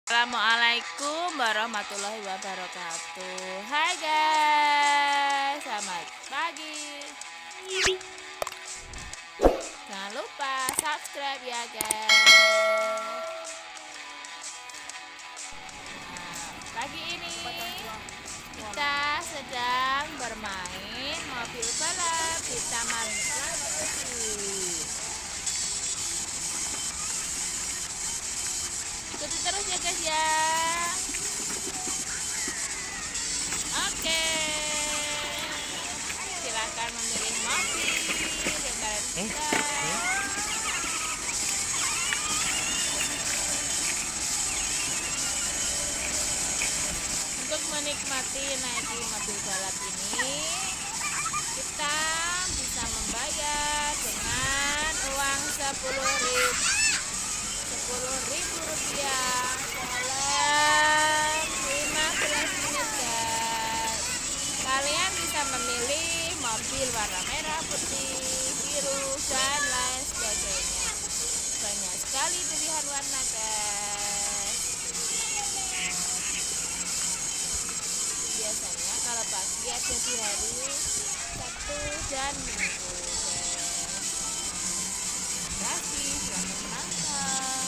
Assalamualaikum warahmatullahi wabarakatuh. Hai guys, selamat pagi. Jangan lupa subscribe ya guys. Pagi ini kita sedang bermain mobil balap di Taman ikuti terus ya guys ya. Oke, silakan memilih mobil yang kalian suka. Untuk menikmati naik di mobil balap ini, kita bisa membayar dengan uang 10.000 rupiah dalam 15 menit guys. Kalian bisa memilih mobil warna merah, putih, biru, dan lain sebagainya. Banyak sekali pilihan warna guys. Biasanya kalau pagi ada di hari Sabtu dan Minggu guys. Terima kasih, selamat menonton.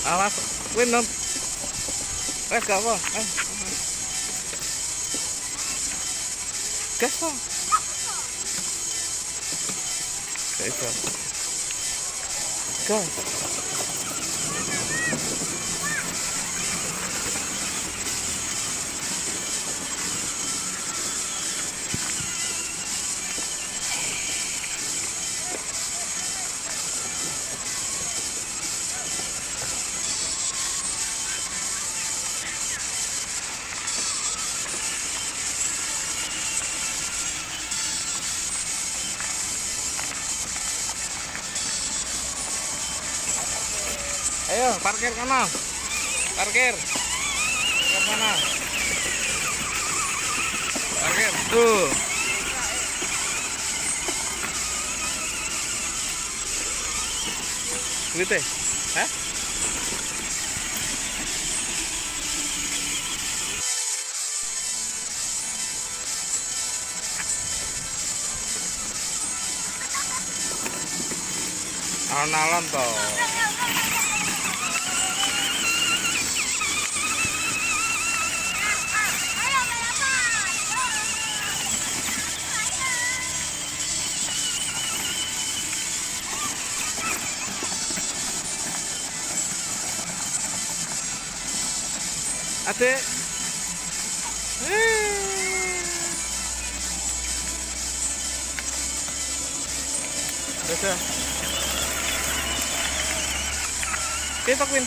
Awas, win dong. Gak apa. Gas dong. Gak bisa. Gas. Ayo, parkir mana? Parkir. Ke mana? Parkir. Tuh. Duit hah? Alon-alon toh. Adek. Sudah. Kita Win.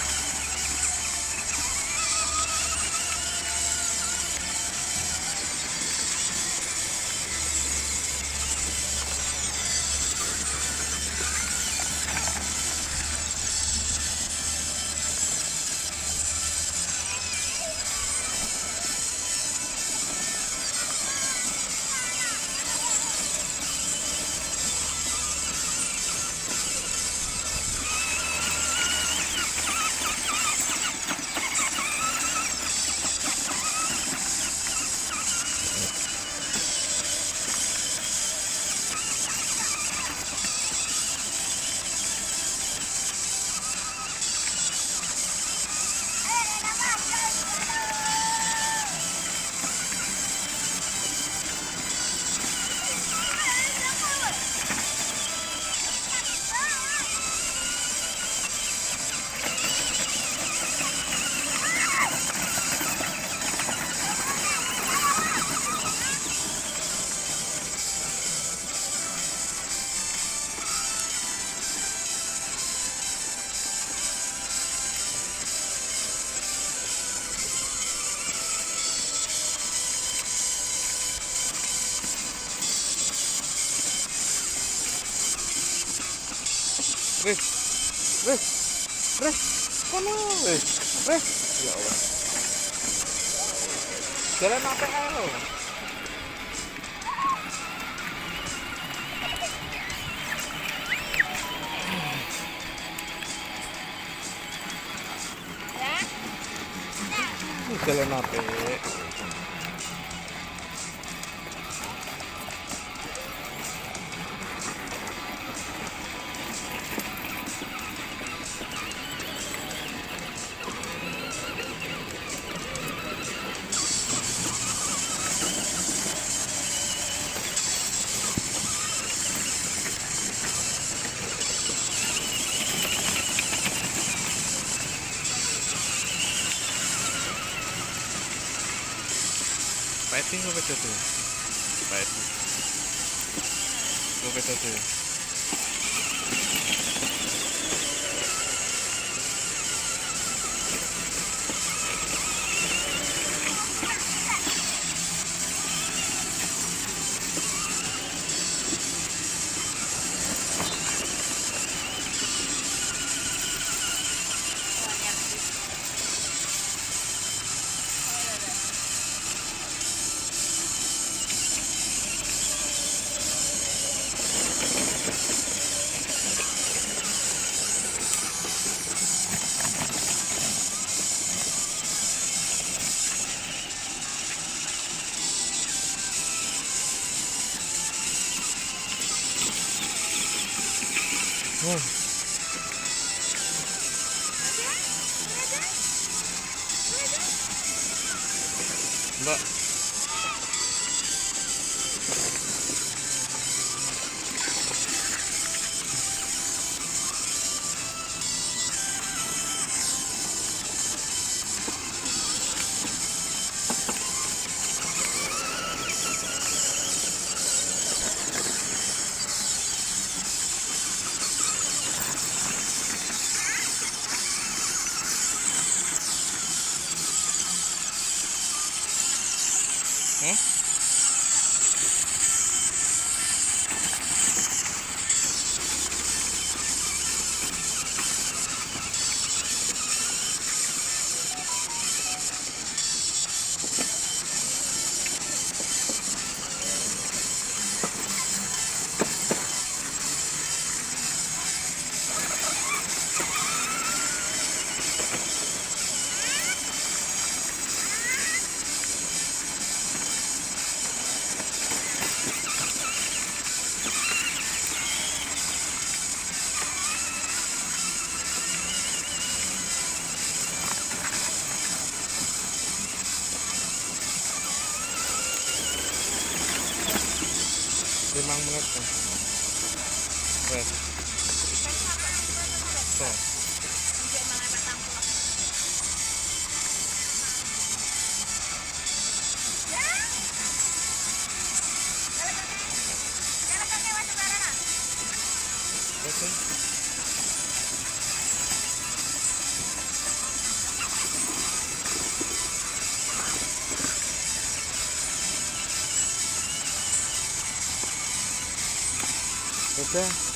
Riz, Riz, Riz, kono, Riz, Riz. Ya Allah. Jalan apa lo? Jalan apa? Fighting gue betul tuh. Fighting. Gue betul tuh. Mbak. Limang menit kan. Wes. Tuh. Oke. Udah.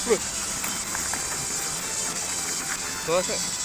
Bro. Tuh,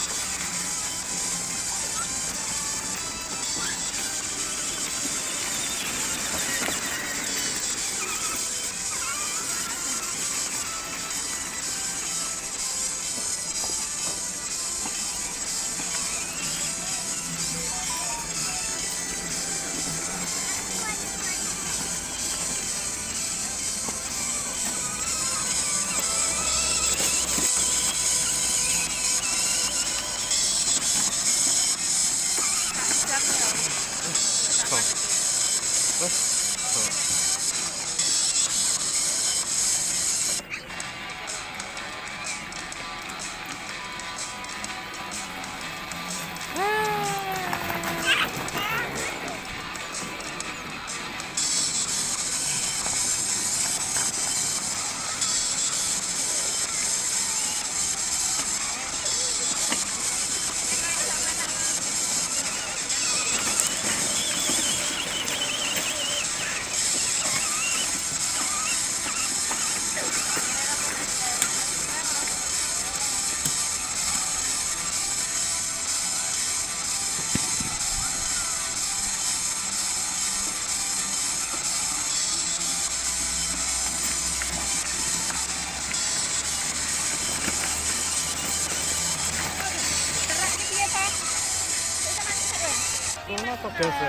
Kena apa biasa?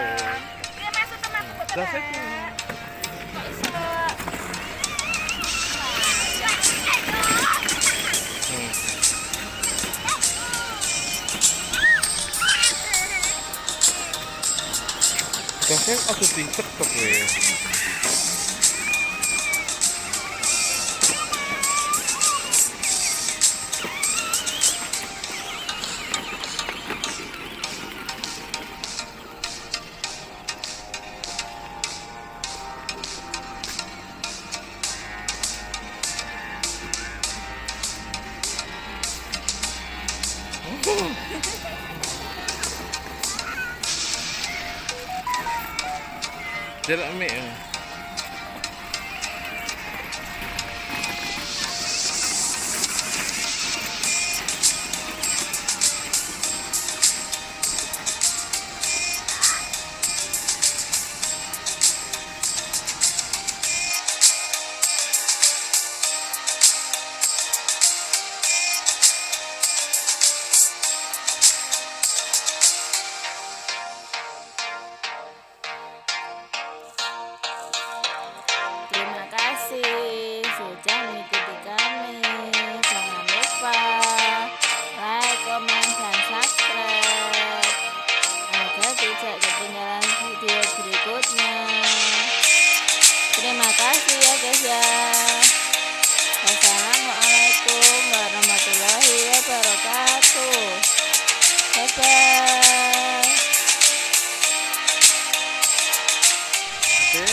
Dia masuk teman aku Biasa kok itu. iso. Biasa aku tingkat kok ya. Jarak mik ya. Terima kasih sudah mengikuti kami. Jangan lupa like, comment, dan subscribe agar tidak ketinggalan video berikutnya. Terima kasih ya guys ya. Wassalamualaikum warahmatullahi wabarakatuh. Bye bye. Oke.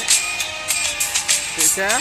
Bisa?